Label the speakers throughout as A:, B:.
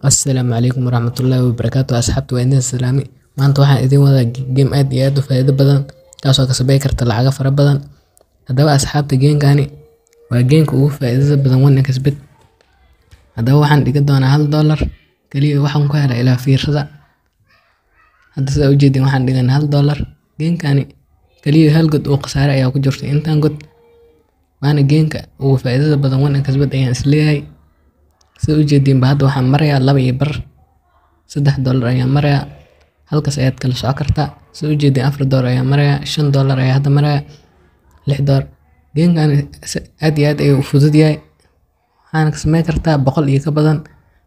A: السلام عليكم ورحمة الله وبركاته أصحابتي waa idin salaami maanta waxaan idin wadaa game aad iyo aad u faa'iido badan kaasoo ka sameyn karta lacag fara badan hadaba asxaabta gamekani waa gameka ugu faa'iidada badan OneXBet hadaba waxaan dhigi doonaa $1 kaliya waxaan ku helay ilaa fiirsada hadda sida ujeedin waxaan dhigan $1 gamekani kaliya hal god oo khasaare ayaa ku jirta intaan god waana gameka ugu faa'iidada badan OneXBet ayaan isleeyahay sida ujeedin hadda waxaan marayaa $2 $3 ayaan marayaa halkaas ayaad kala soo kartaa sida ujeedin $4 ayaan marayaa $5 ayaa hadda marayaa $6 gamekani aad iyo aad ayuu u fudud yahay waxaan ka sameyn kartaa 100 iyo ka badan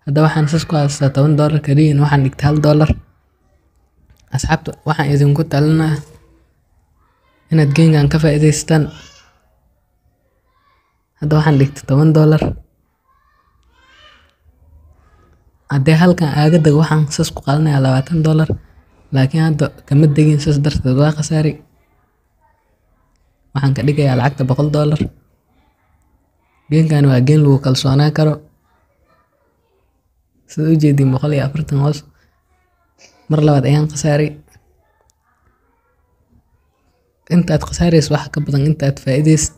A: hadda waxaan sas ku haystaa $10 kaliya waxaan dhigtay $1 asxaabta waxaan idinku talinayaa inaad gamekan ka faa'iideystaan hadda waxaan dhigtay $10 hadda halkan aaga dag waxaan sas ku qaadanayaa $20 laakiin hadda kama dagin sas darteed waa khasaari waxaan ka dhigayaa lacagta $100 gamekani waa game lagu kalsoonaan karo sida ujeedin 140 hoos mar labaad ayaan khasaari intaad khasaarayso wax ka badan intaad faa'iideysid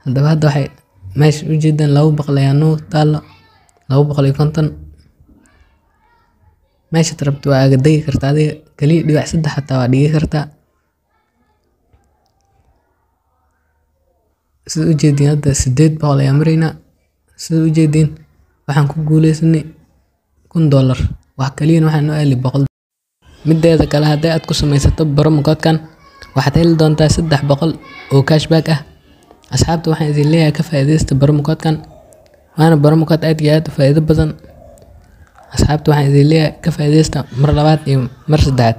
A: hadaba hadda waxay meesha ujeedin 200 ayaa noo taalo 250 meesha rabto waa aga dagi kartaa adiga kaliya dhibac 3 xataa waa dhigi kartaa sida ujeedin hadda 800 ayaa maraynaa sida ujeedin waxaan ku guuleysanay $1000 wax kaliya waxaan noo helay 100 mideeda kale haddii aad ku samaysato promo code-kan waxaad heli doontaa 300 oo cashback ah asxaabta waxaan idin leeyahay ka faa'iideysta promo code-kan waana promo code aad iyo aad u faa'iido badan asxaabta waxaan idin leeyahay ka faa'iideysta mar labaad iyo mar saddexaad